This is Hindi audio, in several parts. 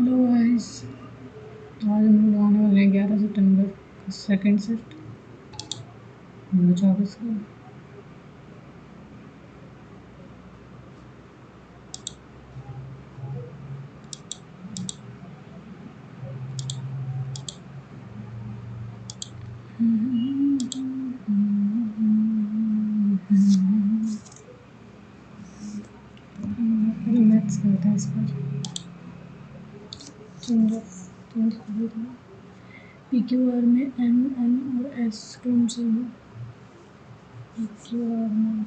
हेलो गाइस, आज हम लोग लगाने वाले हैं 11 सितंबर का सेकेंड सेट 2024 का। मैथ्स करते हैं इस पर। पी क्यू आर में एन और एस क्रम से है। पी क्यू आर में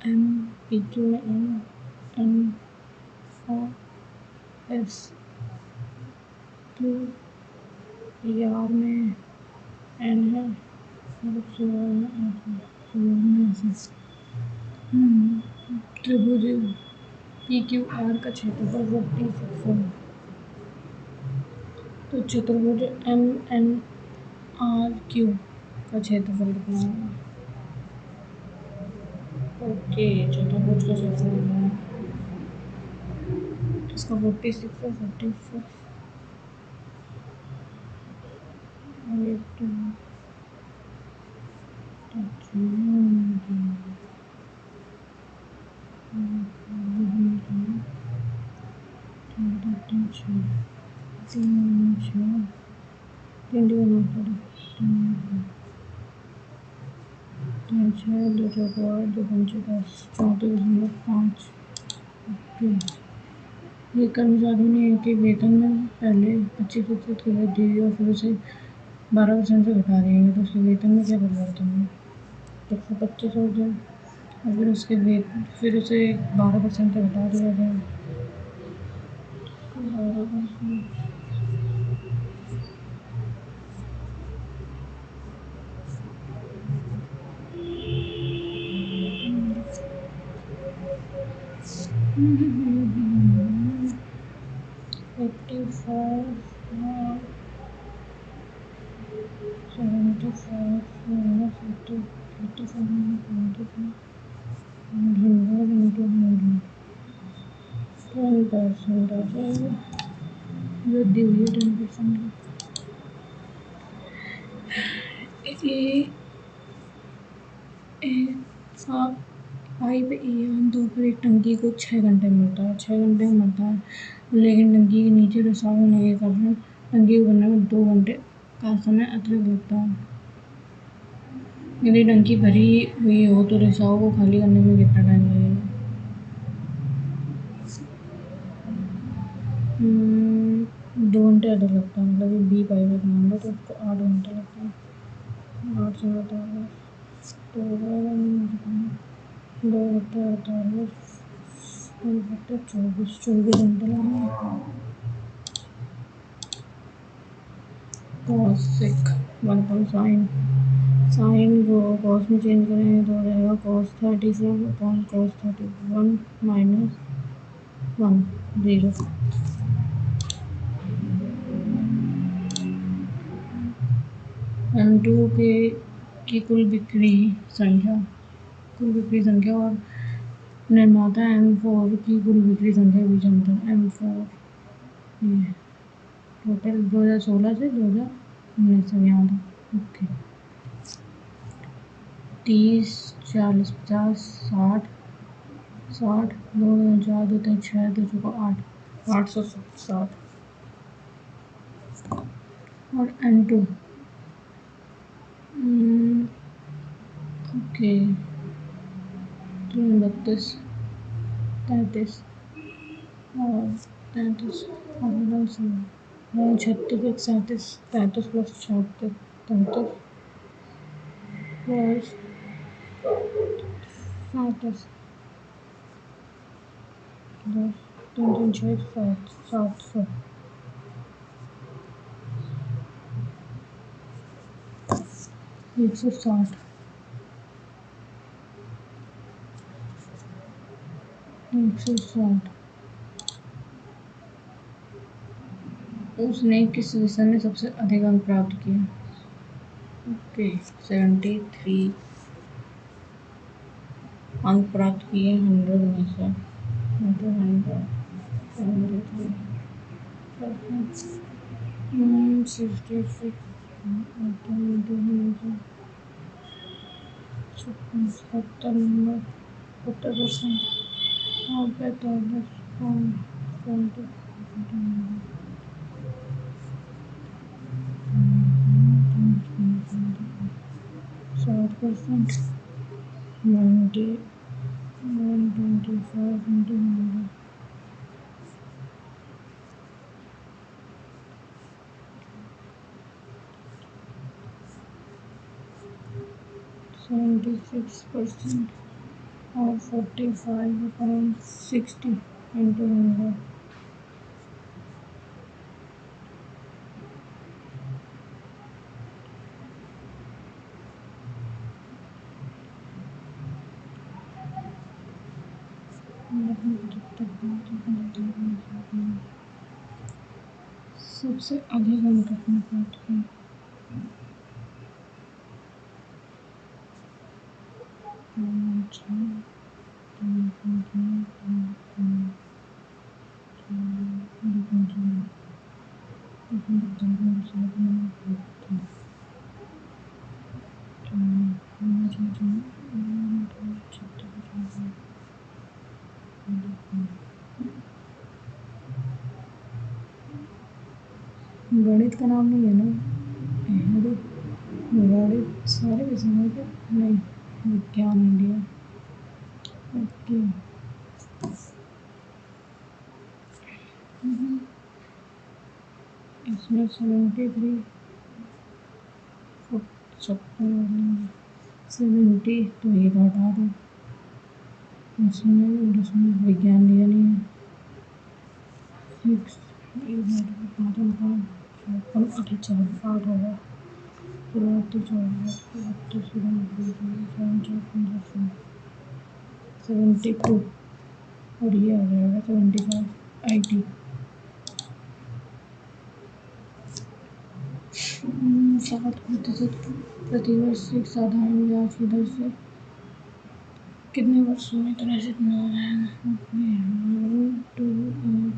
एन, पी क्यू में एन और एस, क्यू पी आर में एन है और क्यू आर में एस है। त्रिभुज पी क्यू आर का क्षेत्रफल 46 है। तो चतुर्भुज एम एन आर क्यू का क्षेत्रफल कितना होगा? ओके, चतुर्भुज का क्षेत्रफल है इसका 46 है। 46 ये कर्मचारी ने के वेतन में पहले 25% की वृद्धि हुई और फिर उसे 12% से घटा दिया गया, तो उसके वेतन में क्या परिवर्तन हुआ? 125 हो गया और फिर फिर उसे 12% से घटा दिया गया। वृद्धि हुई है 10%। पाइप ए आमतौर पर एक टंकी को 6 घंटे मिलता है, लेकिन टंकी के नीचे रिसाव होने के कारण टंकी को भरने में 2 घंटे का समय अतिरिक्त लगता है। यदि टंकी भरी हुई हो तो रिसाव को खाली करने में कितना टाइम लगेगा? 2 घंटे अधिक लगता है। मतलब बी पाइप एक मान लो तो उसको 8 घंटे लगते हैं। 8 से 2 घंटे 24 घंटे लगेंगे। कॉसेक 1 साइन को कॉस में चेंज करेंगे तो हो जाएगा cos 34 upon cos 31 minus 1 0। M2 की कुल बिक्री संख्या और निर्माता M4 की कुल बिक्री संख्या के बीच अंतर। M4 टोटल 2016 से 2019 तक याद है। ओके, 30 40 50 60 2 4 2 3 6 2 4 8 860 और N2 ओके 32 33 और 33 और 36 37 33 प्लस 36 33 प्लस 37 3 3 6 700 160 160। उसने किस विषय में सबसे अधिक अंक प्राप्त किए? ओके 73 अंक प्राप्त किए 100 में से 100। 73%. 66. 70 नंबर 70%. और 45. 60%. 90. 125 into 100. 76%. और 45.60 into 100. सबसे अधिक अंक अपने प्राप्त किए। गणित का नाम नहीं है ना? गणित सारे विषयों के नहीं, विज्ञान इंडिया। ओके। इसमें 73 70 तो ये हटा दो। इसमें विज्ञान लिया नहीं है। 6 8 होगा। 72 और ये आ जाएगा 75 IT। 7% प्रतिवर्ष एक साधारण ब्याज की दर से कितने वर्षों में निश्चित न है? 2 8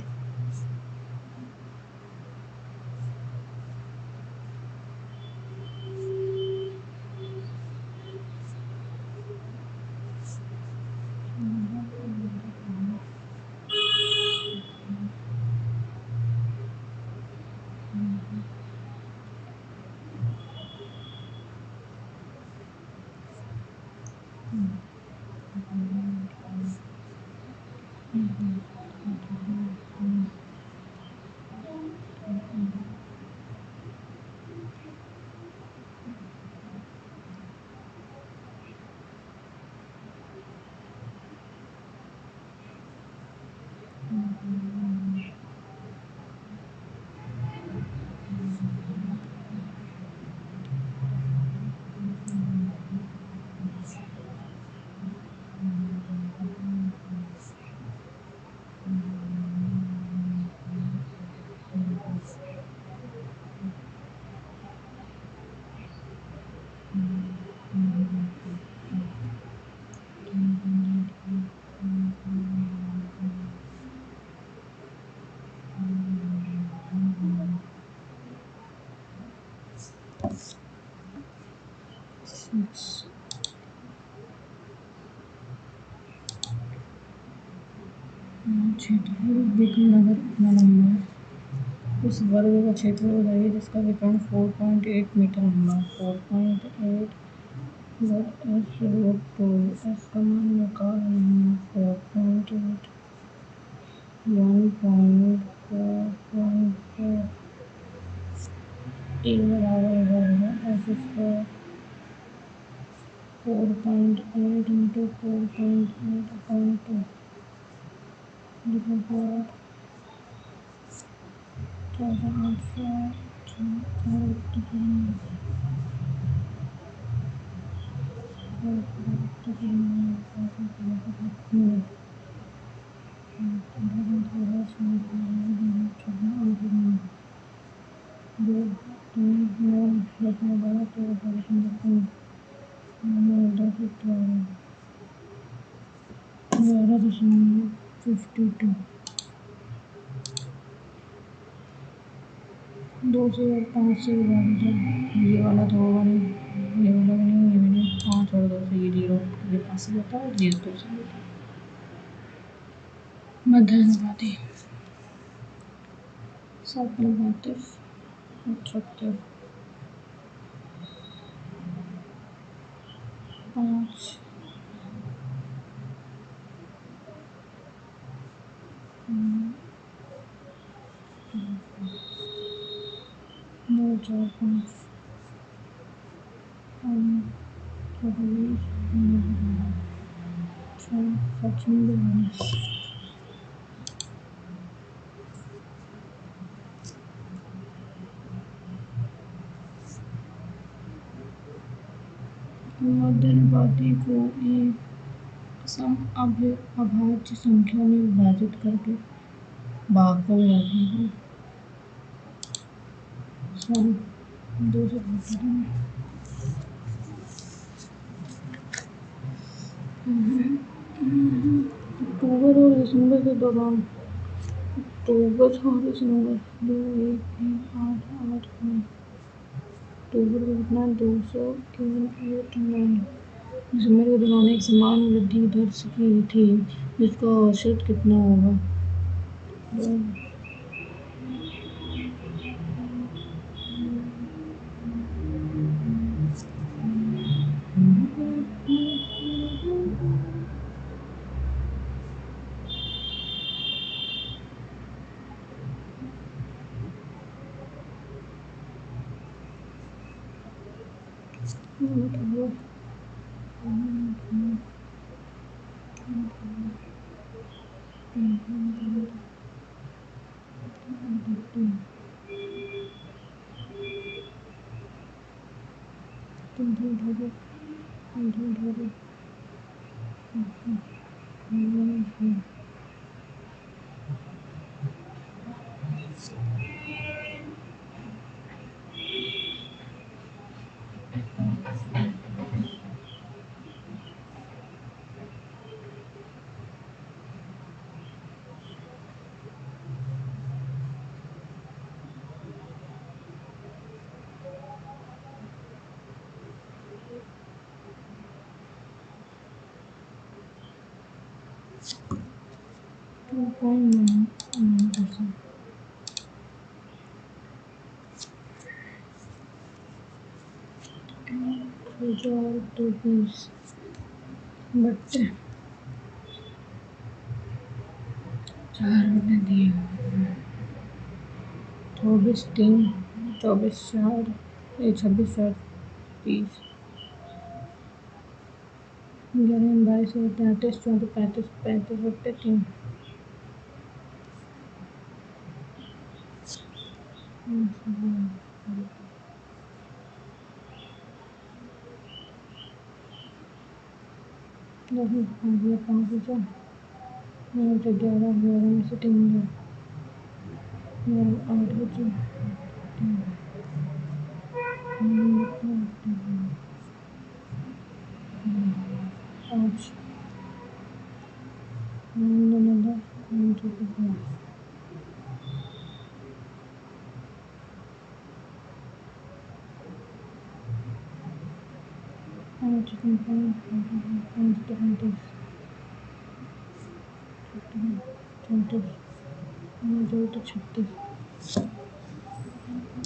क्षेत्र विकर्ण इतना लंबा है। उस वर्ग का क्षेत्र बताइए जिसका विकर्ण 4.8 मीटर लंबा है। 4.8 √2 एस का मान निकाल रहे हैं। 4.8 1.4.4 ए बराबर होगा एस स्क्वायर 4.8 into 4.8 upon 2 52 2 से 5 से विभाजित है। ये वाला तो होगा नहीं, ये वाला भी नहीं, ये भी नहीं। 5 और 2 से ये 0, ये 5 से जाता है, ये 2 से जाता है। मध्यानुपाती 7 में 32 76 5 9 4 5 24 7 में 42 मध्यानुपाती को एक सम अभाज्य संख्या में विभाजित करके भागफल रखना। सम 2 से भाग देना। अक्टूबर और दिसंबर के दौरान अक्टूबर और दिसंबर 2 1 1 8 8 9 अक्टूबर को कितना 289 दिसंबर के दौरान एक समान वृद्धि दर्ज की थी जिसका औसत कितना होगा? बच्चे 4 बने दिए 24 3 24 4 26 4 30 11 22 33 34 35 35 बट्टे 3 10 में 5 बचा 9 से 11 11 में से 3 गया 8 बचा 5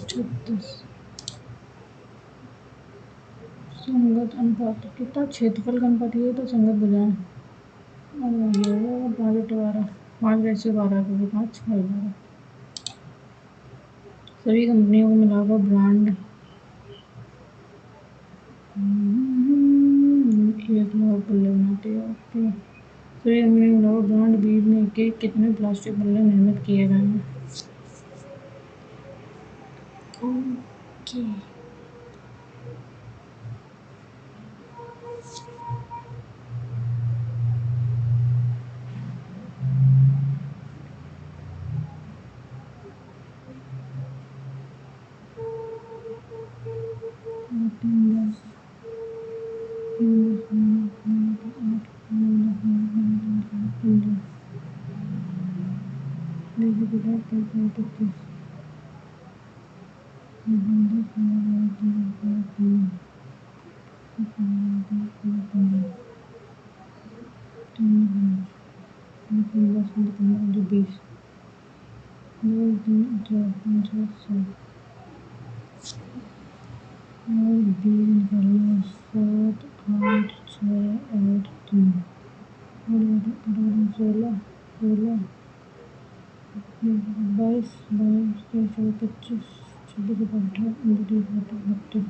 36 संगत अनुपात कितना क्षेत्रफल का अनुपात ये तो संगत भुजाएं और ये 5/12 5/12 क्योंकि 5/12 सभी कंपनियों को मिलाकर ब्रांड 1 लाख बल्ले बनाते हैं। ओके सभी कंपनियों को मिलाकर ब्रांड बी में के कितने प्लास्टिक बल्ले निर्मित किए गए हैं? ओके बीस और बीस निकालना 7 8 6 और 3 और 16 16 22 22 25 26 28 29 30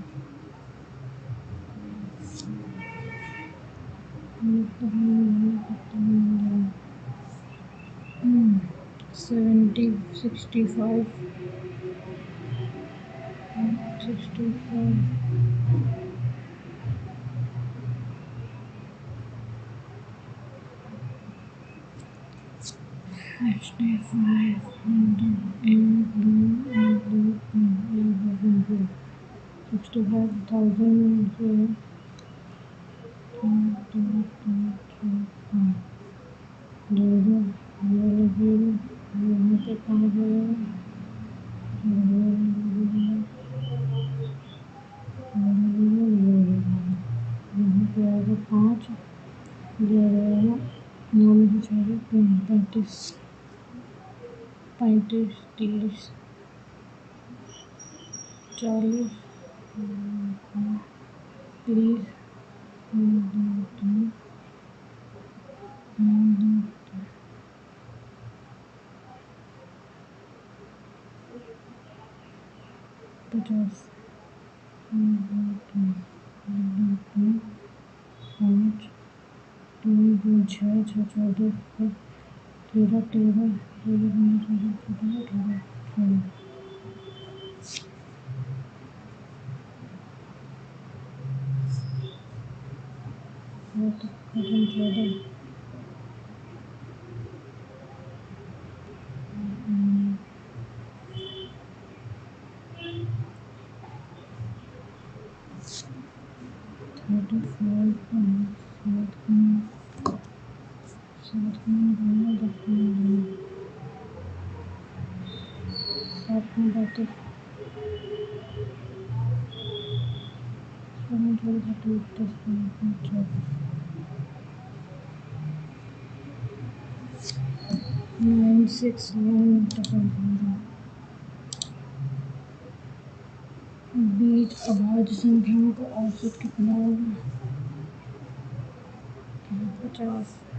70 65 65 65,000 यहाँ पे 5 यहाँ पे आएगा 5 9 में से 35 35 30 40 30 50 5 2 6 6 14 13 13 9 6 बीज अभाज्य संख्याओं का औसत कितना होगा 50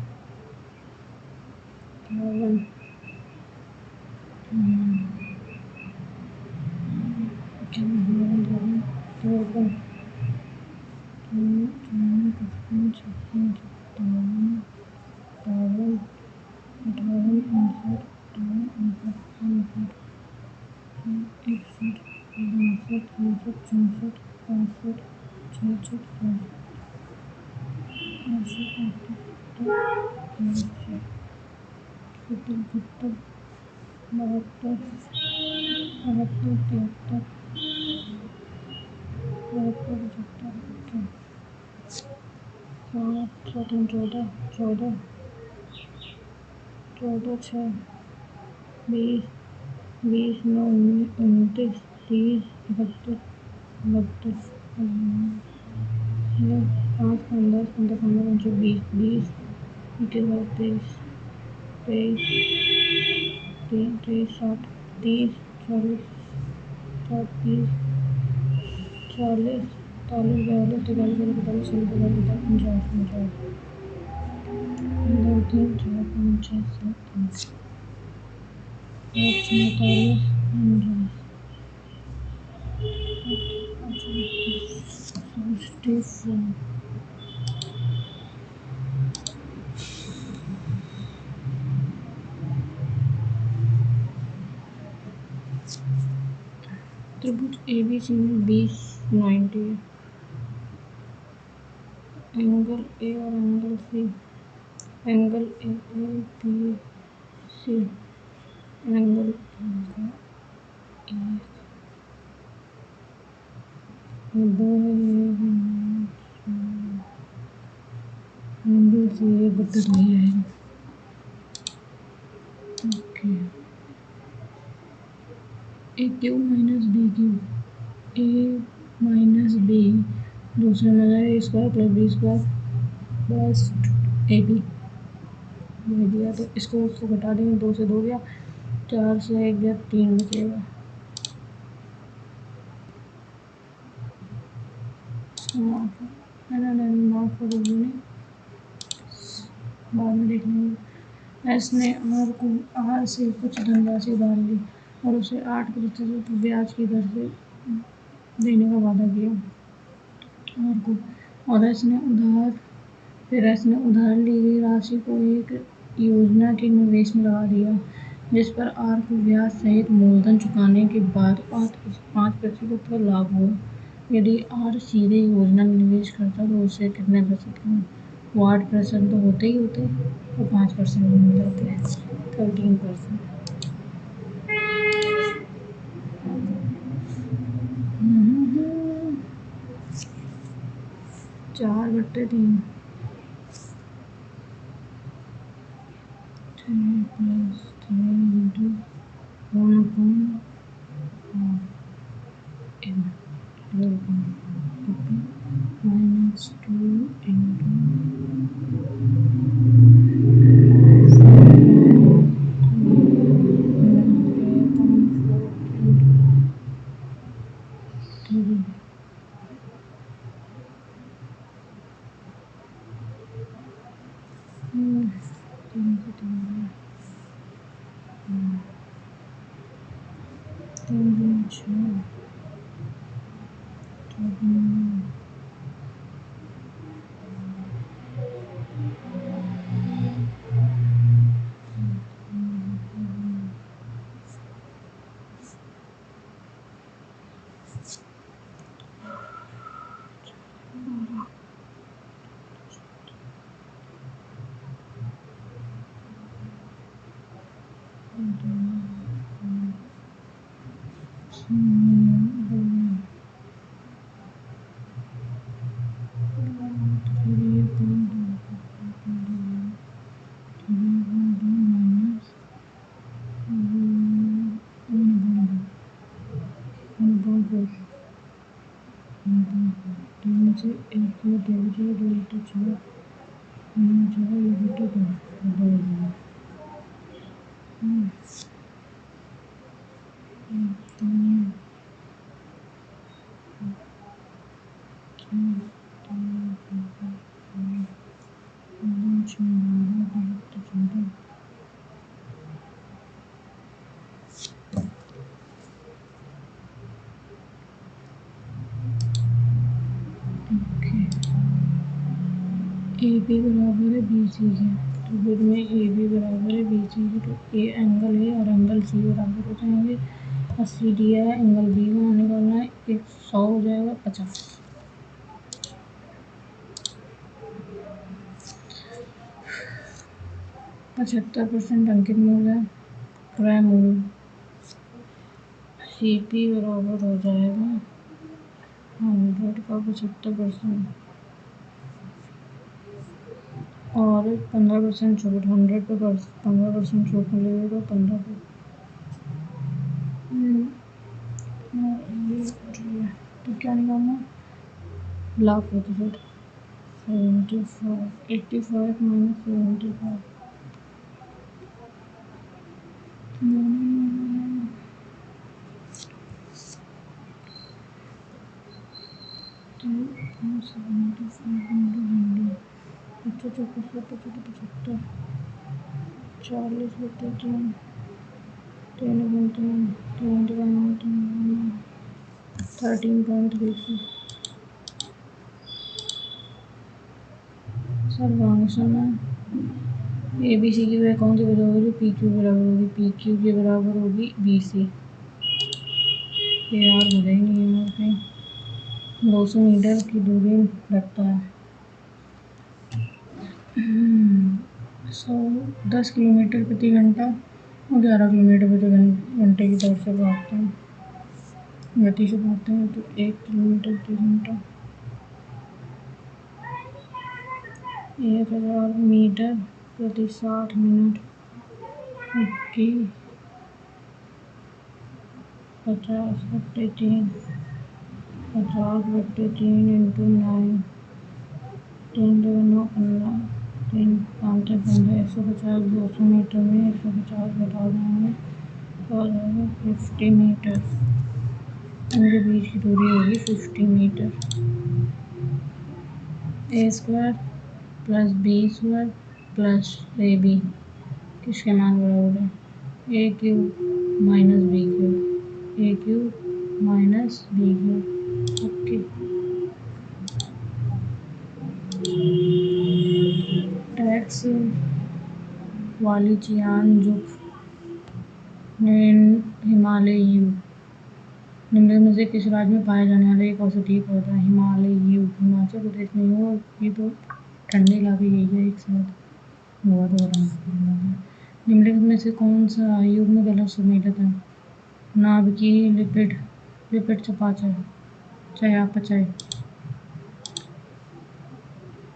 52 14 14 14 6 20 20 9 29 30 31 32 5 15 15 15 20 20 21 23 23 23 7 30 40 30 40 40 42 43 44 45 2 3 4 5 6 7 8 9 त्रिभुज ABC में 20 90 है एंगल A और angle C angle AABC angle दो एंगल C 32 है okay A cube minus B cube A minus B, दूसरे में जाए A² + B² प्लस AB ये दिया। तो इसको उसको घटा देंगे, 2 से 2 गया, 4 से 1 गया, 3 बचेगा। माफ कर दीजिए, बाद में देख लेंगे। एस ने आर से कुछ धनराशि उधार ली और उसे 8% ब्याज की दर से देने का वादा किया। आर को और एस ने उधार ली गई राशि को एक योजना के निवेश में लगा दिया, जिस पर आर को ब्याज सहित मूलधन चुकाने के बाद 5% का लाभ हुआ। यदि आर सीधे योजना में निवेश करता तो उसे कितने प्रतिशत का? वो 8% तो होते ही होते, तो 5% मिल जाते हैं, 13%। 4/3 3 + 3 × 1/n ए बी बराबर है बी सी के, तो फिर में ए बी बराबर है बी सी के, तो ए एंगल है और एंगल सी बराबर हो जाएंगे। 80 दिया है, एंगल बी का निकालना है, 100 हो जाएगा 50। 75% अंकित मूल है, क्रय मूल सी पी बराबर हो जाएगा 100 का 75% और 15% छूट, 100 पे 15% छूट मिलेगा तो 15 पे। तो क्या निकालना? लाख प्रतिशत 75 85 - 75 40/3 13.34। सर्वांशना ए बी सी की वह कौन सी वजह होगी? पी क्यू बराबर होगी, पी क्यू के बराबर होगी बी सी। ये आर हो जाएंगे यहाँ पे। 200 मीटर की दूरी रखता है। 10 किलोमीटर प्रति घंटा और 11 किलोमीटर प्रति घंटे की दर से भागते हैं, गति से भागते हैं, तो 1 किलोमीटर प्रति घंटा 1000 मीटर प्रति 60 मिनट की 50/3 50 बट्टे 3 इंटू 9, 3 दूनी 9, 15, 3 5 15, 150, 200 मीटर में 150 घटा देंगे और 50 मीटर। इनके बीच की दूरी होगी 50 metre. A square plus B square plus A B किसके मान बराबर है? A cube minus B cube, A cube minus B cube. Okay. Tax वाली चियान जुक हिमालयी निम्नलिखित में से किस राज्य में पाया जाने वाला एक औषधीय पौधा है? हिमालयी हिमाचल प्रदेश में हो। ये तो ठंडे इलाके यही है एक साथ बहुत गरम। निम्नलिखित में से कौन सा युग्म गलत सुमेलित है? नाभिकीय लिपिड, लिपिड चयापचय, चयापचय,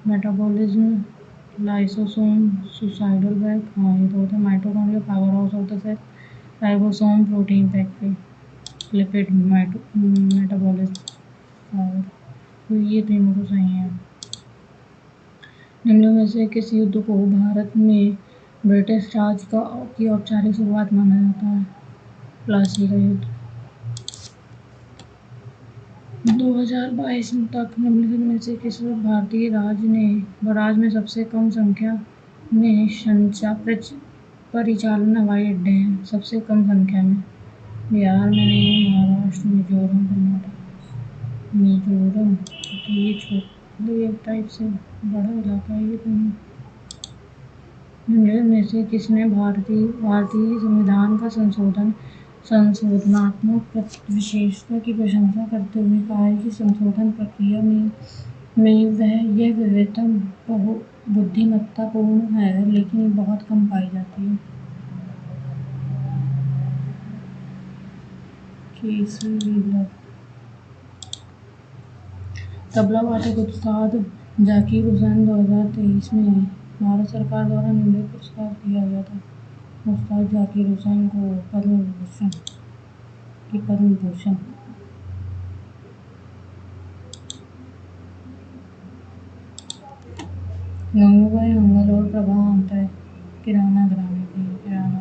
मेटाबॉलिज्म, लाइसोसोम, सुसाइडल बैग। हाँ ये तो होता है। Mitochondria, powerhouse of the cell, ribosome, protein factory, lipid, metabolism, power. तो ये तीनों तो सही है। निम्न में से किस युद्ध को भारत में ब्रिटिश राज की औपचारिक शुरुआत माना जाता है? प्लासी का युद्ध। 2022 तक निम्नलिखित में से किस भारतीय राज्य में सबसे कम संख्या में परिचालन हवाई अड्डे हैं? सबसे कम संख्या में बिहार में नहीं है, महाराष्ट्र, मिजोरम, कर्नाटक। मिजोरम तो ये एक टाइप से बड़ा इलाका है ये तो नहीं। निम्नलिखित में से किसने भारतीय संविधान का संशोधनात्मक विशेषता की प्रशंसा करते हुए कहा है कि संशोधन प्रक्रिया में यह विविधता बुद्धिमत्तापूर्ण है लेकिन बहुत कम पाई जाती है? केसी वीरभद्र। तबला वादक उस्ताद जाकिर हुसैन 2023 में भारत सरकार द्वारा निम्नलिखित पुरस्कार दिया गया था? उस्ताद जाकिर हुसैन को पद्म भूषण। गंगूबाई हंगल और प्रभा आमटे किराना घराने की किराना।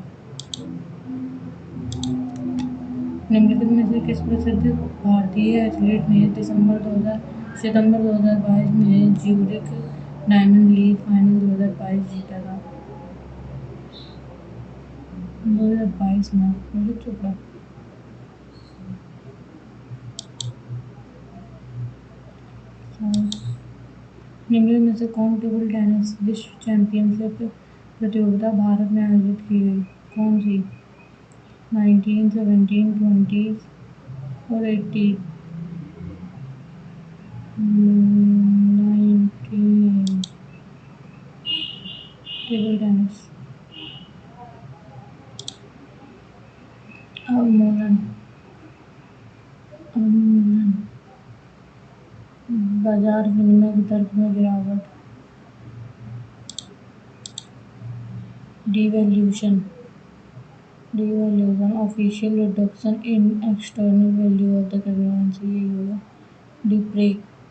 निम्नलिखित में से किस प्रसिद्ध भारतीय एथलीट ने सितंबर 2022 में ज्यूरिख डायमंड लीग फाइनल 2022 जीता था? 2022 में नीरज चोपड़ा। निम्नलिखित में से कौन टेबल टेनिस विश्व चैंपियनशिप प्रतियोगिता भारत में आयोजित की गई? कौन सी? 19, 17, 20 और 18? 19 टेबल टेनिस। अवमूलन, बाजार विनिमय वितर्क में गिरावट, devaluation, official reduction in external value of the currency, यही होगा।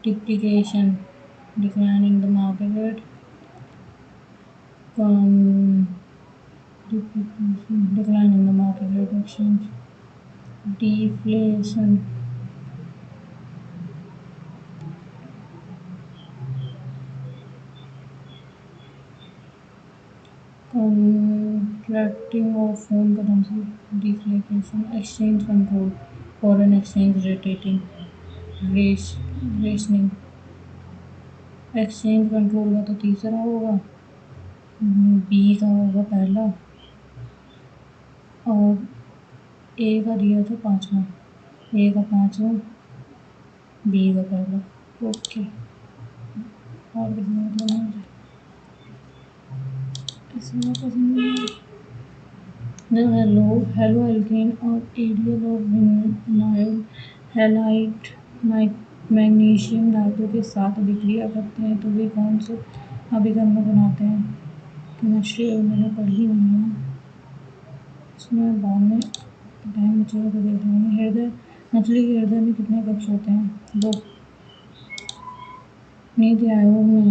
Depreciation, decline in the market rate, decline in the market rate exchange, deflation, contracting of foreign currency, deflation, exchange control, foreign exchange rating, rationing। Exchange control का तो तीसरा होगा, बी का होगा पहला और ए का दिया था पांचवा, ए का पांचवा, बी का पहला। ओके। और कितना मतलब इसमें पसंद नहीं है। हेलो एल्केन और एरियल और विनाइल हैलाइड मैग्नीशियम धातु के साथ अभिक्रिया करते हैं तो वे कौन से अभिकर्मक बनाते हैं? केमिस्ट्री मैंने पढ़ी नहीं है, इसमें बाद में टाइम बचेगा तो देख लेंगे। मछली के हृदय में कितने कक्ष होते हैं? दो। नीति आयोग ने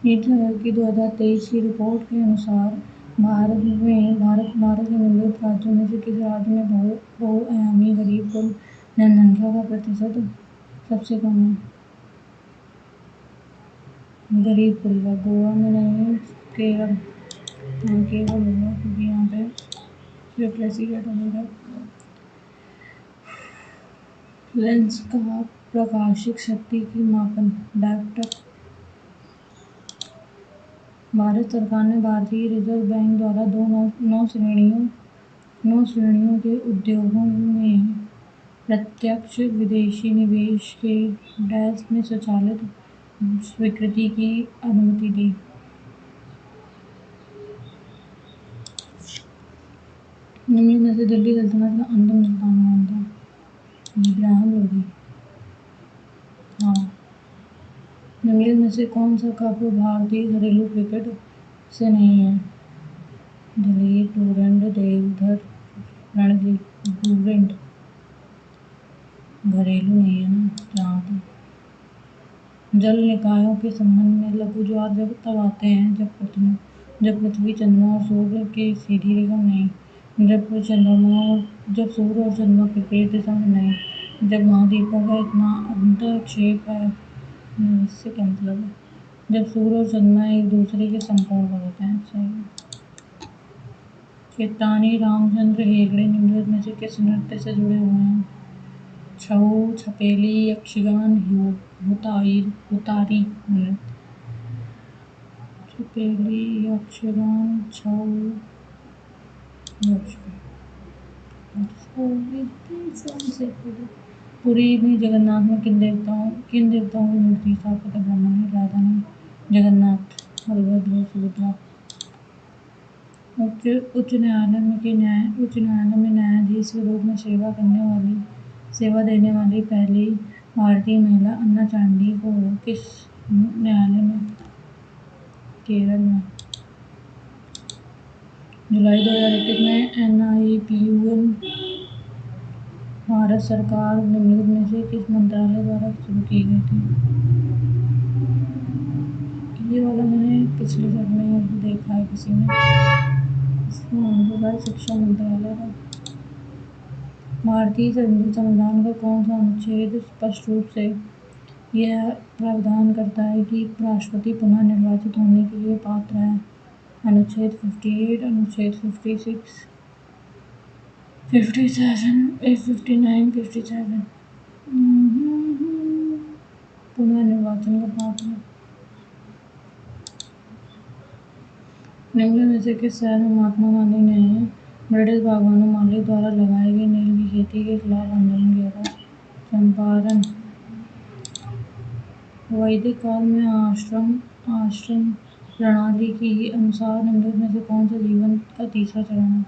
नीति आयोग की 2023 की रिपोर्ट के अनुसार भारत के निम्नलिखित राज्यों में से किस राज्य में बहुआयामी गरीब कुल जनसंख्या का प्रतिशत सबसे कम है? गरीब परिवार। गोवा में नहीं, केरल। हाँ, केरल होगा क्योंकि यहाँ पे लिटरेसी रेट होगा। लेंस का प्रकाशिक शक्ति की मापन डायोप्टर। भारत सरकार ने भारतीय रिजर्व बैंक द्वारा नौ श्रेणियों के उद्योगों में प्रत्यक्ष विदेशी निवेश के डैश में स्वचालित स्वीकृति की अनुमति दी। निम्न में से दिल्ली सल्तनत का अंतिम सुल्तान कौन था? इब्राहिम लोदी। हाँ। निम्नलिखित में से कौन सा कप भारतीय घरेलू क्रिकेट से नहीं है? दिलीप, डूरंड, देवधर, रणजी। डूरंड घरेलू नहीं है ना जहाँ तक। जल निकायों के संबंध में लघु ज्वार जब तब आते हैं जब पृथ्वी, चंद्रमा और सूर्य की सीधी रेखा में नहीं, जब सूर्य और चंद्रमा के विपरीत दिशा में नहीं, जब महाद्वीपों का इतना अंतरक्षेप है। इससे क्या मतलब है? जब सूर्य और चंद्रमा एक दूसरे के समकोण पर होते हैं। सही। चेतानी रामचंद्र हेगड़े निम्नलिखित में से किस नृत्य से जुड़े हुए हैं? छऊ, छपेली, यक्षगान, हुतारी नृत्य। छपेली, यक्षगान, छऊ, पुरी में जगन्नाथ में किन देवताओं की मूर्ति स्थापित है? ब्रह्मा ने, राधा ने, जगन्नाथ, बलभद्र, सुभद्रा। उच्च न्यायालय में न्यायाधीश के रूप में सेवा देने वाली पहली भारतीय महिला अन्ना चांडी को किस न्यायालय में? केरल में। जुलाई 2021 में NIPUN भारत सरकार निम्नलिखित में से किस मंत्रालय द्वारा शुरू की गई थी? ये वाला मैंने पिछले जन्म में देखा है किसी में। शिक्षा मंत्रालय का। भारतीय संविधान का कौन सा अनुच्छेद स्पष्ट रूप से यह प्रावधान करता है कि राष्ट्रपति पुनः निर्वाचित होने के लिए पात्र है? अनुच्छेद 58, अनुच्छेद 56, 57, 59, 57। पुनः निर्वाचन का पात्र है। निम्न में से किस शहर में महात्मा गांधी ने ब्रिटिश बागवानों माली द्वारा लगाए गए नील की खेती के खिलाफ आंदोलन किया था? चंपारण। वैदिक काल में आश्रम प्रणाली के अनुसार निम्नलिखित में से कौन सा जीवन का तीसरा चरण है?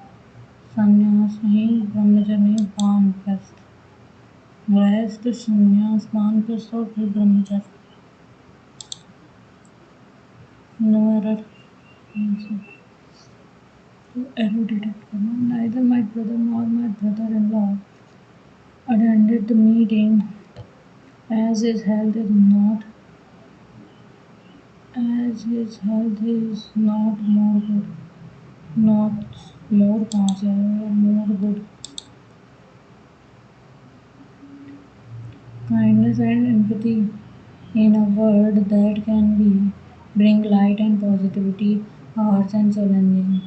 संन्यास नहीं, ब्रह्मचर्य नहीं, वानप्रस्थ। गृहस्थ, संन्यास, वानप्रस्थ और फिर ब्रह्मचर्य। No error. एरर डिटेक्ट करना। Neither my brother nor my brother-in-law attended the meeting as his health is not more good. Not more कहाँ से आया? More good. Kindness and empathy in a world that can bring light and positivity, harsh and challenging.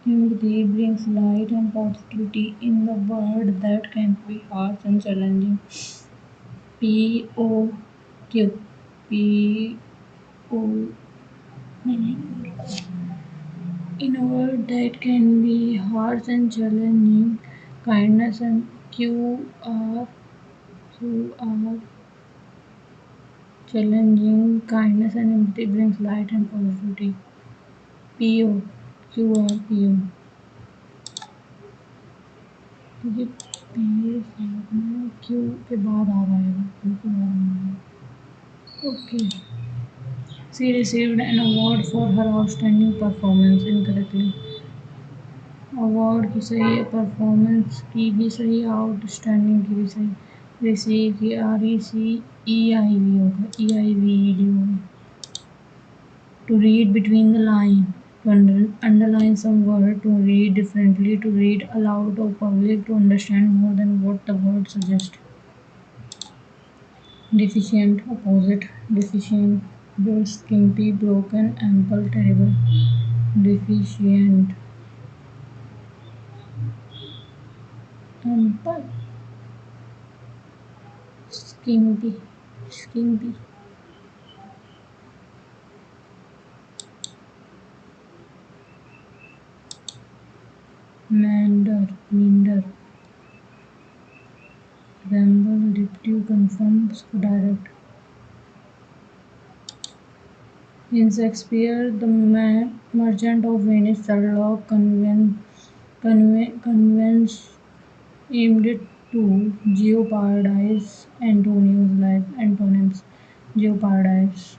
Empathy brings light and positivity in the world that can be harsh and challenging. POQ. PO. In a world that can be harsh and challenging, kindness and QR. Challenging, kindness and empathy brings light and positivity. PO. QR. PO. क्योंकि क्यू के बाद आ जाएगा, क्यू के बाद आएगा। Okay. She received an award for her outstanding performance. Incorrectly. Award की सही है, परफॉर्मेंस की भी सही, आउटस्टैंडिंग की भी सही, रिसीव की RECEIV होगा, EIVED होगा। To read between the line, to underline some word, to read differently, to read aloud or public, to understand more than what the word suggests. Deficient, opposite, deficient, skimpy, broken, ample, terrible. Deficient, ample, skimpy, skimpy. Meander, meander. Ramble, dictive, confirm, direct. In Shakespeare, the Merchant of Venice, Sherlock convenes aimed to jeopardize Antonio's life. Antonyms: jeopardize,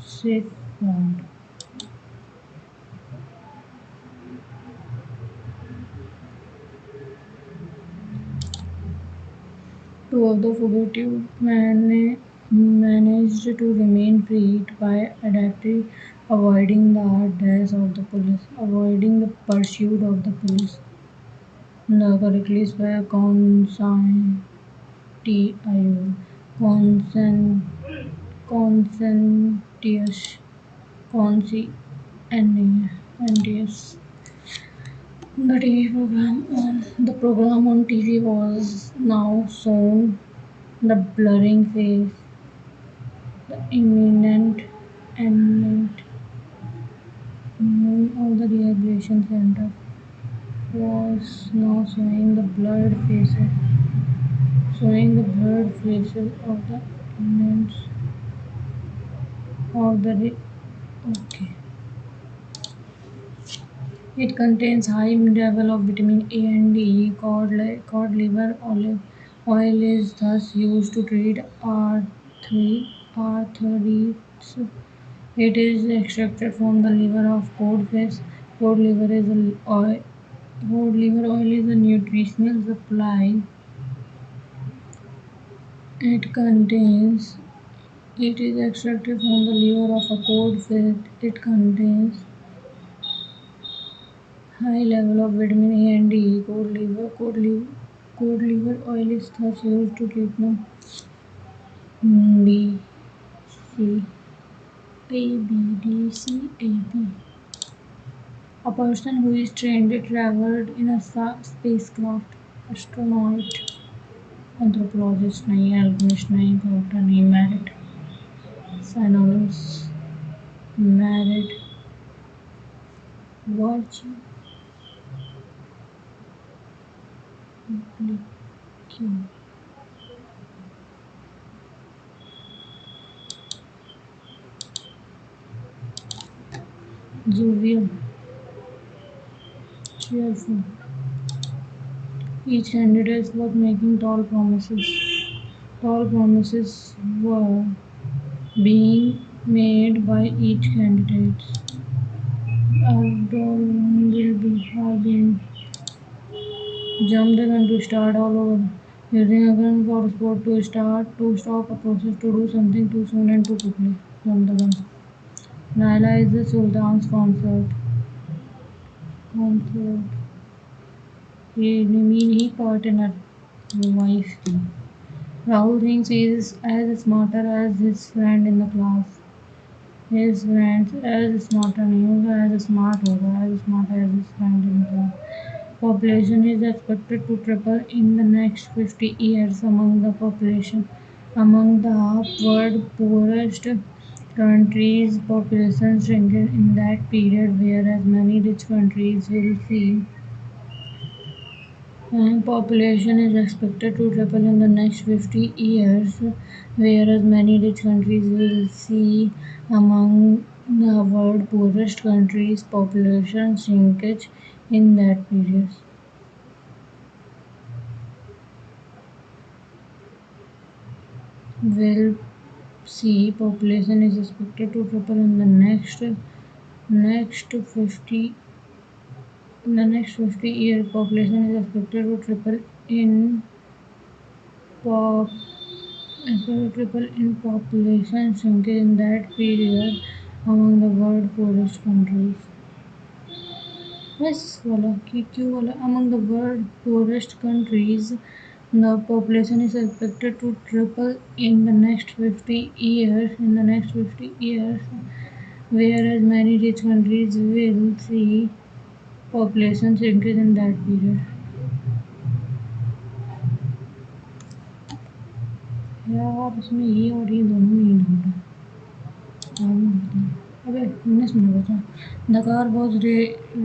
safeguard. Two of the fugitive managed to remain freed by adeptly avoiding the dash of the police, avoiding the pursuit of the police. The correctly spelled consign TIO, consent, conscientious, conscientious. The program on TV was now shown the blurring face, the imminent moon of the rehabilitation center was now showing the blurred faces of the inmates of the okay. It contains high level of vitamin A and D. Cod liver olive oil is thus used to treat arthritis. It is extracted from the liver of codfish. Cod liver is a oil. Cod liver oil is a nutritional supply. It contains. It is extracted from the liver of a codfish. It contains high level of vitamin A and D. Cod liver oil is thus used to treat BC, ABDCAB. A person who is trained traveled in a spacecraft. Astronaut, anthropologist नहीं, alchemist नहीं, doctor नहीं, married. Synonyms: married, virtue, liquid. Jovial, cheerful. Each candidate was making tall promises. Tall promises were being made by each candidate. Outdoor will be are being jump the gun to start all over. Using a gun for sport to stop a process to do something too soon and too quickly. Jump the gun. Naila is the Sultan's concert. He partner wife. Rahul thinks he is as smarter as his friend in the class. His friends as smarter नहीं होगा, as smart होगा, as smart as his friend in the class. Population is expected to triple in the next 50 years among the world poorest countries. Population shrinking in that period, whereas many rich countries will see population is expected to triple in the next 50 years, whereas many rich countries will see among the world poorest countries population shrinkage in that period. Will see population is expected to triple in the next 50 In the next 50 years, population is expected to triple in pop triple in population shrinkage in that period among the world poorest countries. बस वाला कि क्यों वाला among the world poorest countries, the population is expected to triple in the next 50 years. In the next 50 years, whereas many rich countries will see population shrinkage in that period. यार इसमें ये और ये दोनों में ही डाउट है। अबे 19 मिनट बचा। The car was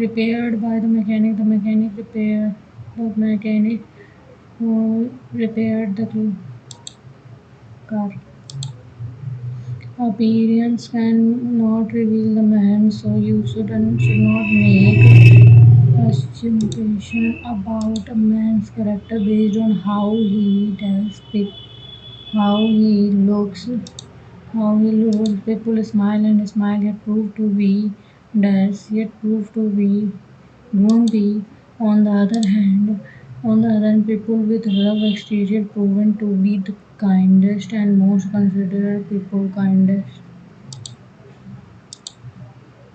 repaired by the mechanic. The mechanic repaired the car. Appearance cannot reveal the man, so you should not make assumption about a man's character based on how he does it, how he looks. How he looks. People smile and smile, yet prove to be grumpy. On the other hand, people with rough exterior proven to be the kindest and most considerate people. Kindest.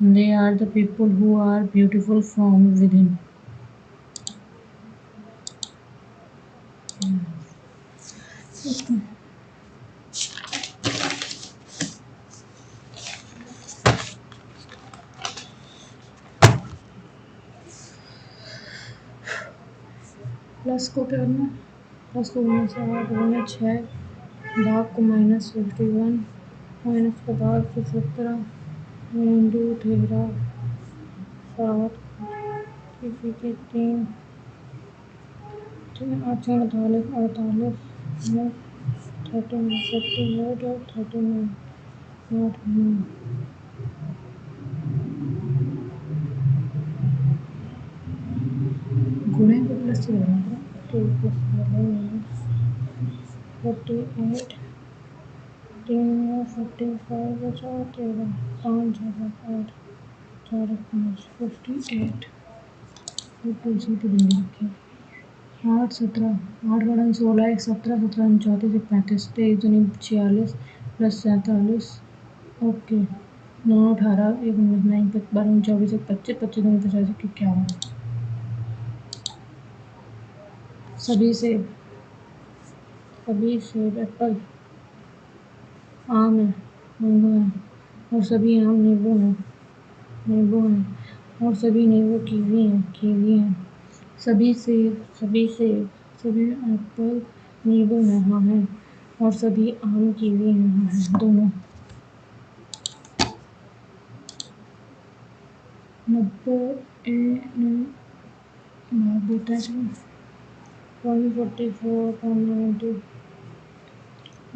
They are the people who are beautiful from within. Plus को क्या करना? प्लस को 1 से 8 गुना 6 भाग को -51 माइनस का भाग से 17 इंटू 13 7 किसी के 3 8 48 48 39 48 और 39 8 गुणे को प्लस से लगाना 48 3 45 बचा 13 5 8 4 5 58 इसी पे देंगे रखे 8 17 8 बड़ा 16 1 17 17 34 1 35 23 दूनी 46 प्लस 47 ओके 9 18 1 19 12 24 1 25 25 दूनी 50 51 सभी सेब एप्पल आम है मैंगो है और सभी आम नींबू हैं और सभी नींबू कीवी हैं सभी एप्पल नींबू हैं हाँ हैं और सभी आम कीवी हैं हाँ हैं दोनों 90 भाग देता है 144.90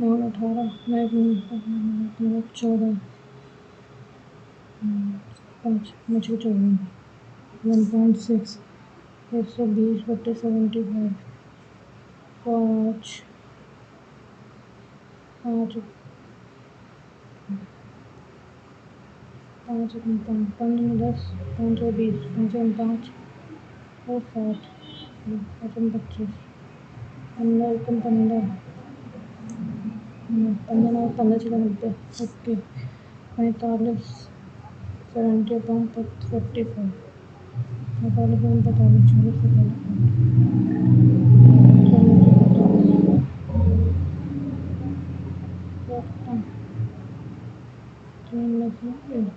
और 18 14 5 मुझे 1.6 120/75 5 5 5 5 10 5 20 5 5 और 7 5 25 15 15 15 15 90 ओके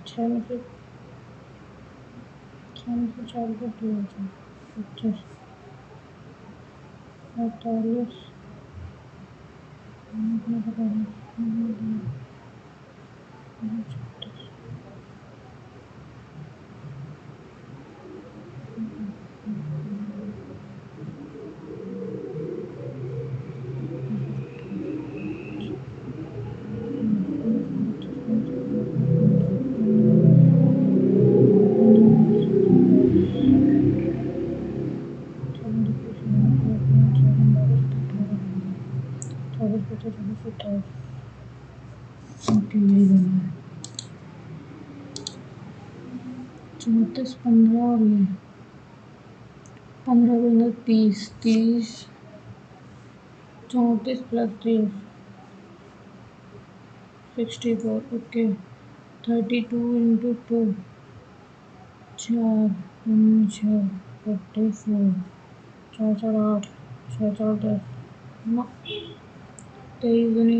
45 70 45 45 ओके यही करना है 34 15 और ये 15 15 30 30 34 प्लस 30 64 ओके 32 इंटू 2 4 6 44 4 4 8 6 4 10 9 23 दूनी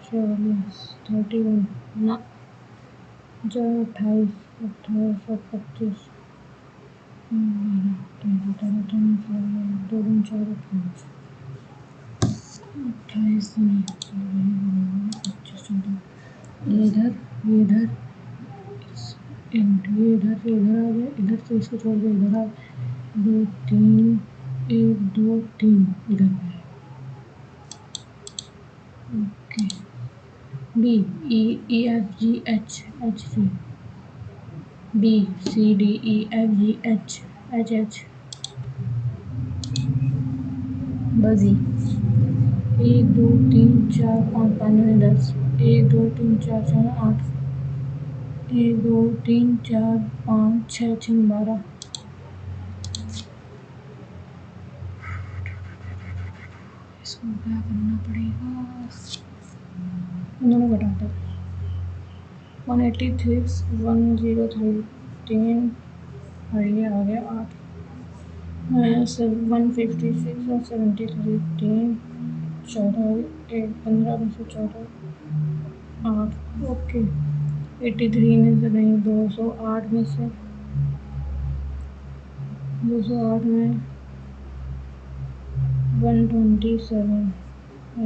24 31 9 4 28 28 और 25 13 13 13 2 2 4 5 28 दूनी 25 इधर इंटू इधर से इधर आ गया इधर से इसको छोड़ के इधर आ 2 3 1 2 3 इधर पे okay B E E F G H H C B C D E F G H H H बजी 1 2 3 4 5 5 9 10 1 2 3 4 6 8 1 2 3 4 5 6 6 12 इसको क्या करना पड़ेगा दोनों घटाते 183 103 3 और ये आ गया 8 156 और 73 3 14 1 15 में से 14 8 ओके 83 में से नहीं 208 में से 208 में 127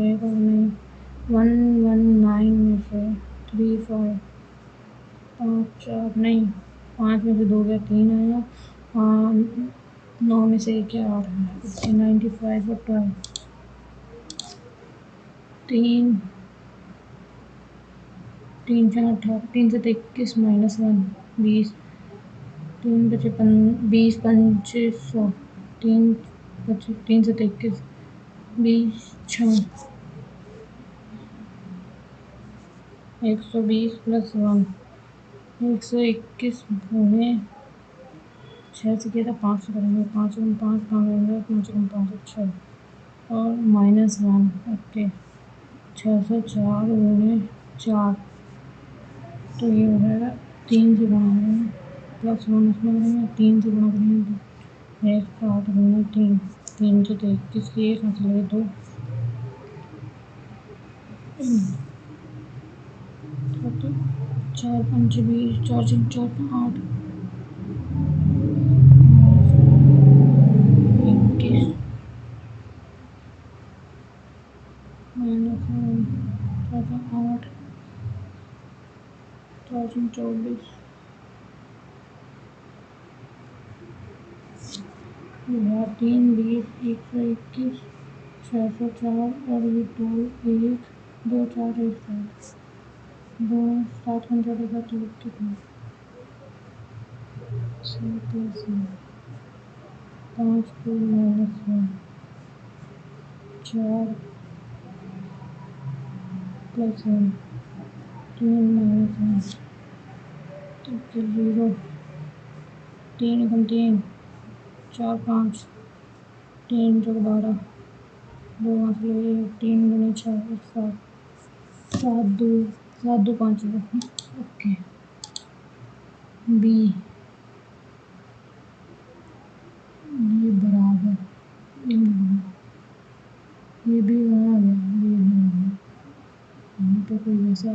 एक और नहीं 119 में से 35 5 4 नहीं 5 में से 2 गया 3 आया 9 में से 1 क्या 8 है 95 और 12 3 3 4 18 3 से 21 माइनस 1 20 3 बचे 20 2500 3 बचे 3 से 21 20 6 120 प्लस 1 121 होने 6 से किया था 5 से करेंगे 5 गुण 5 करेंगे 5 गुण 5 6 और माइनस 1 ओके 604 गुणे 4 तो ये हो जाएगा 3 से गुणा करेंगे प्लस 1 इसमें करेंगे 3 से गुणा करेंगे 1 8 गुणे 3 3 से 21 की 1 हाथ लगे 2 4 5 20 4 6 4 8 21 माइनस 8 4 6 24 3 20 121 604 और ये 2 1 2 4 1 7 2 7 5 7 कितना 6 प्लस 5 2 माइनस 1 4 प्लस 1 3 माइनस 1 तो 0 3 एकम 3 4 5 3 जो 12 2 हाथ लगे 3 गुने 6 7 7 2 7 2 5 ओके बी ये बराबर ये भी वहाँ आ गया ये भी आ गया यहाँ पे कोई वैसा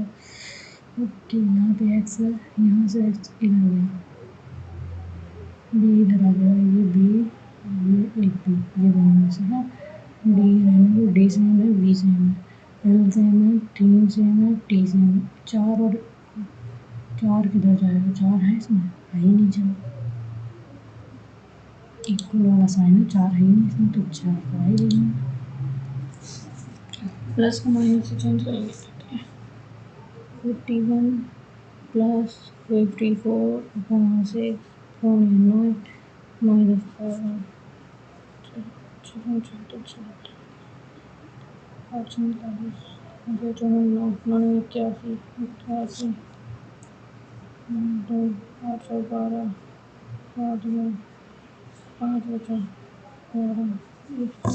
ओके यहाँ पे एक्स है यहाँ से एक्स इधर गया बी इधर आ गया ये बी ये एक बी ये दोनों में से है डी रहने दो डी सेम है बी सेम है एल सेम है टी सेम है टी सेम है 4 और 4 किधर जाएगा 4 है इसमें है ही नहीं 4 इक्वल वाला साइन है 4 है ही नहीं इसमें तो 4 तो आ ही नहीं प्लस को माइनस से चेंज करेंगे 51 प्लस 54 अपॉन 6 अपॉन 9 माइनस 4 इक्यासी इक्यासी 2 812 8 में 5 बचा, 11, 1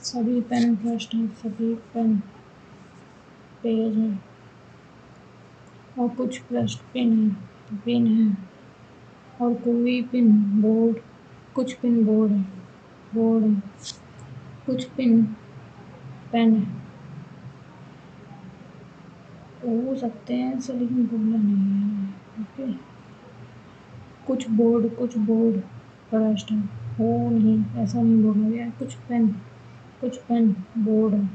सभी पेन ब्रश हैं, सभी पेन पेज हैं और कुछ ब्रश पिन है और कोई पिन बोर्ड, कुछ पिन बोर्ड है, कुछ पिन पेन हो सकते हैं ऐसे, लेकिन बोलना नहीं है। ओके, कुछ बोर्ड ब्रश है, हो नहीं, ऐसा नहीं बोला गया। कुछ पेन बोर्ड है,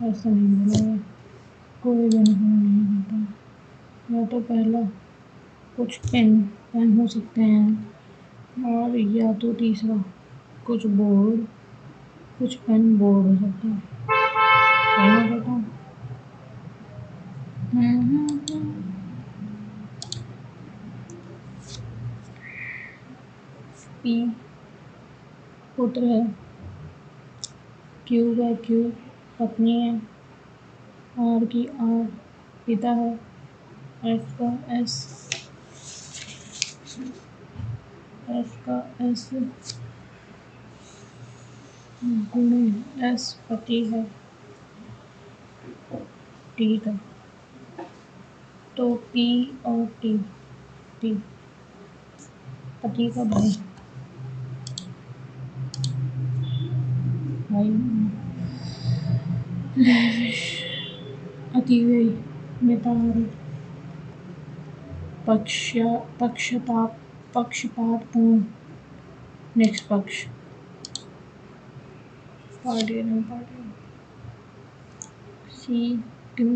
ऐसा नहीं बोला गया। कोई भी नहीं करता। या तो पहला कुछ पेन हो सकते हैं, और या तो तीसरा कुछ पेन बोर्ड हो सकता है। कहना चाहता हूँ पी पुत्र है, क्यू पत्नी है, आर पिता है, एस का एस गुण एस पति है, टी का तो पी और टी पति का भाई अतिव्ययी मिताहारी पक्षपातपूर्ण निष्पक्ष पार्टियन सी टिम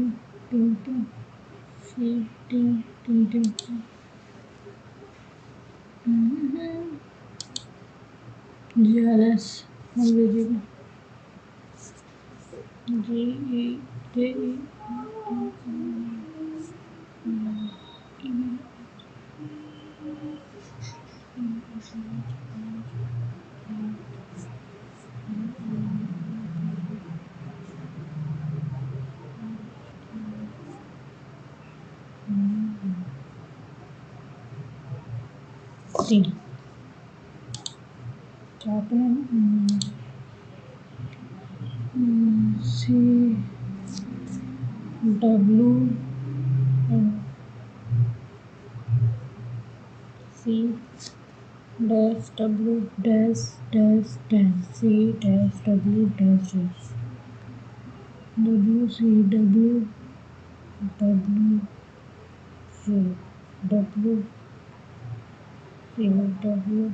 टिम सी टिम जीआरएस अंग्रेजी में जी तीन C W C dash C W C W C W C W C W ये वाला W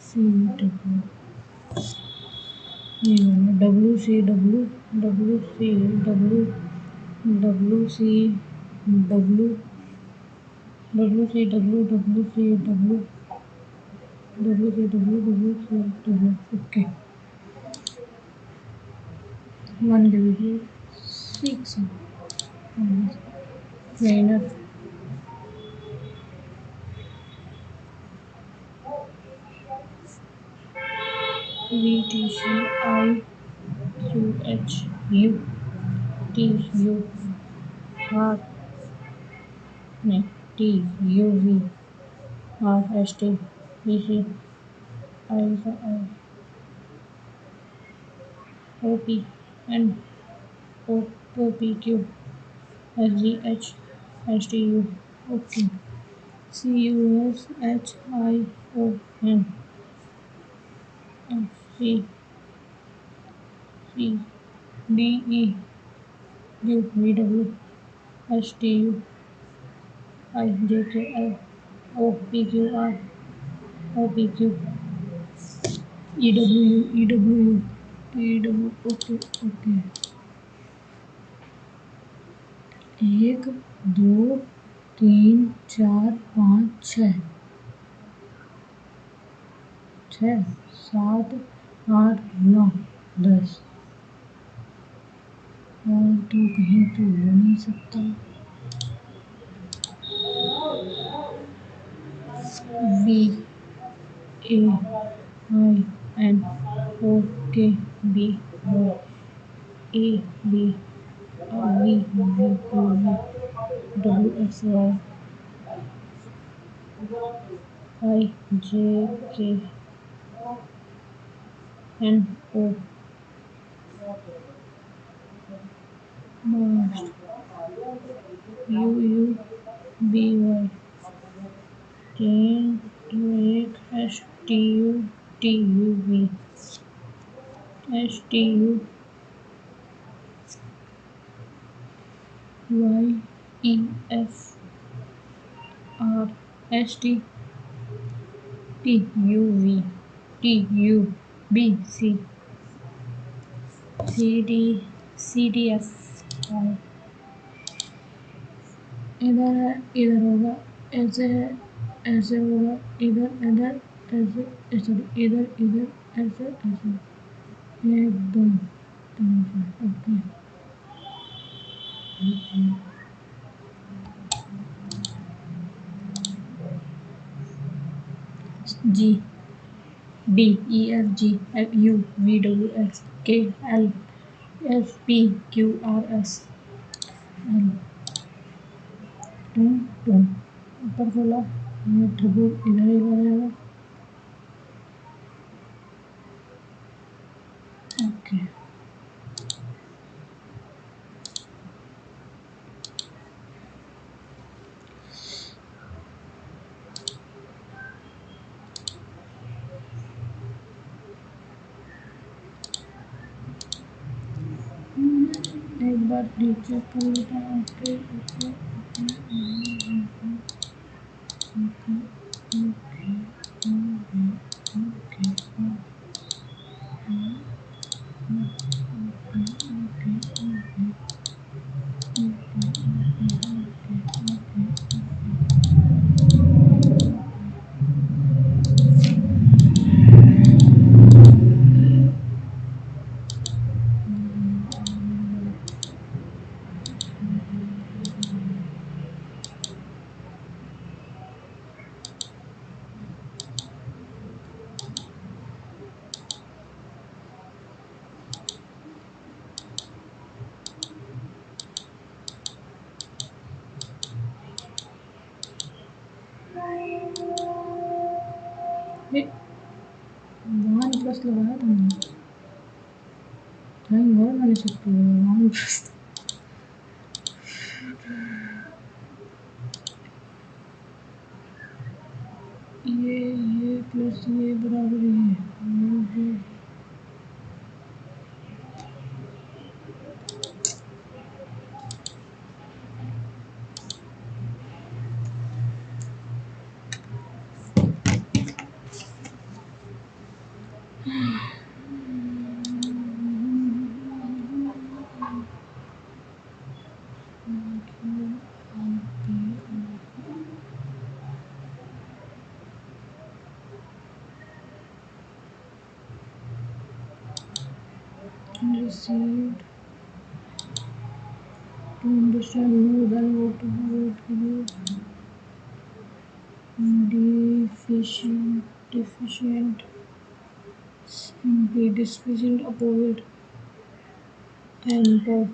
C W C W W C W W C W W C W W C W okay 1 division 6 trainer VTC IQHU TU R नहीं TUV RST BC I OPN OPQ SGH STU okay CUSHION FC CDEU VW STU IJKL OPQR OPQ EW okay 1 2 3 4 5 6 7 8 9 10 और तो कहीं तो हो नहीं सकता। V A I N O K B A B V W X Y I J K N O Mars U U B Y Jane U H T U T U V S T U Y E F R S T T U V T U B C C D C D S और इधर है इधर होगा ऐसे है ऐसे होगा इधर इधर ऐसे सॉरी इधर इधर ऐसे ऐसे एक दो तीन चार ओके जी D E F G F U V W X K L S P Q R S L two two ऊपर खोला ये ट्रिब्यूट इधर ही रहेगा ओके एक बार नीचे कर लेता हूँ okay okay okay okay okay one plus लगाया था मैंने थैंक गॉड मैंने चेक कर लिया वन प्लस ये प्लस ये बराबर ये received to understand more than what to use deficient be deficient opposite and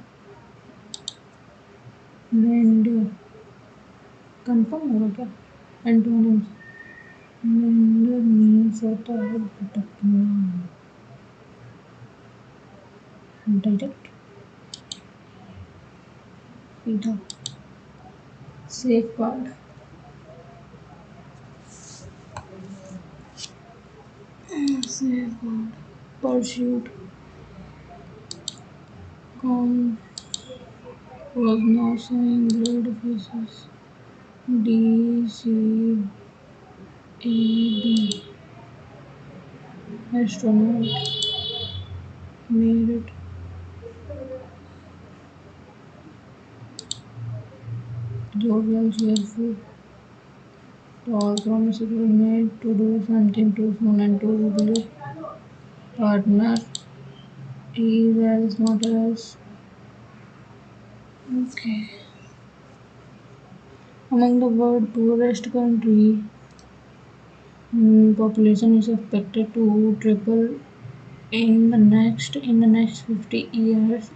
blend confirm होगा क्या एंटोनिम्स ब्लेंडर मीन्स होता है भटकना डायरेक्ट सीधा safe guard pursuit com was now showing blood faces D C A B astronaut merit jovial cheerful tall promises were made to do something too soon and too rudely partner is as not as okay among the world poorest country population is expected to triple in the next 50 years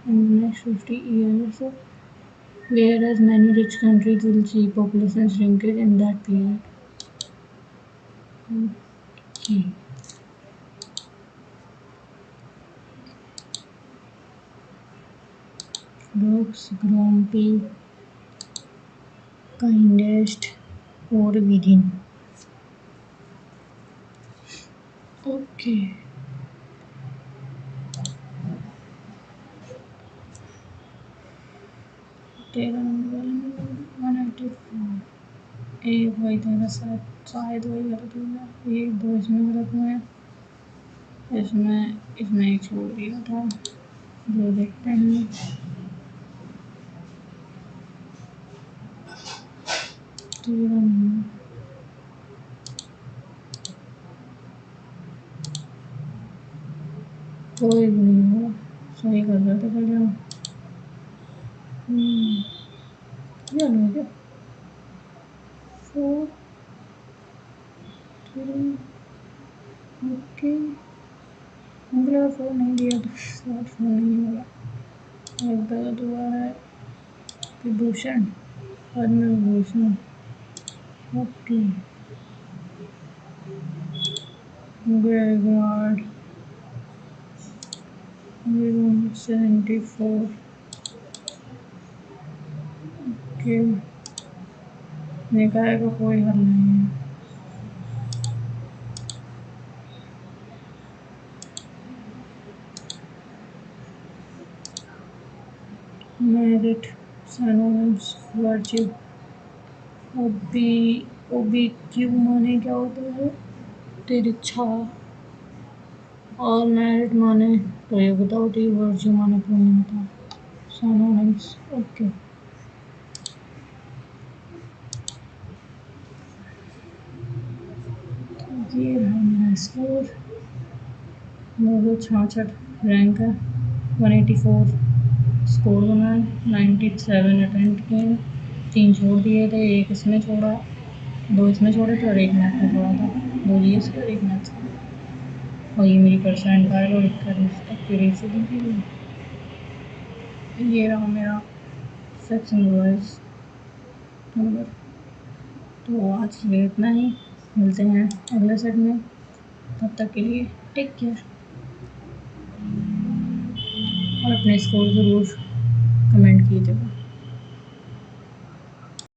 whereas many rich countries will see population shrinkage in that period okay. Brooks, grumpy, kindest, और within. ओके। तेरा नंबर 184। एक वही तेरा साथ शायद वही गलत हो गया, एक दो इसमें गलत हुए, इसमें इसमें एक छोड़ दिया था, जो देखते हैं। तेरा नंबर कोई भी नहीं हुआ, सही कर रहे थे पहले हम। क्या हो गया? 4 3 ओके। मुझे 4 नहीं दिया था, 4 नहीं होगा। एक गलत हुआ है। विभूषण, पद्म विभूषण। ओके। ग्रेगॉर्ड 74। ओके। निकाय का कोई हल नहीं है। Merit, synonyms, virtue. ओबी ओबी क्यू माने क्या होता है? तिरछा। और मेरिट माने तो योग्यता होती है, वर्च्यू माने पूर्णता। सिनोनिम्स। ओके। ये रहा मेरा स्कोर, 266 रैंक है, 184 स्कोर बना है, 97 अटेम्प्ट किए, 3 छोड़ दिए थे, एक इसमें छोड़ा, 2 इसमें छोड़े थे और एक मैथ में छोड़ा था, 2 जीएस के और एक मैथ्स का। और ये मेरी परसेंटाइल और एक्यूरेसी दी थी। ये रहा मेरा सेक्शन वाइज नंबर। तो आज के लिए इतना ही, मिलते हैं अगले सेट में, तब तक के लिए टेक केयर और अपने स्कोर ज़रूर कमेंट कीजिएगा।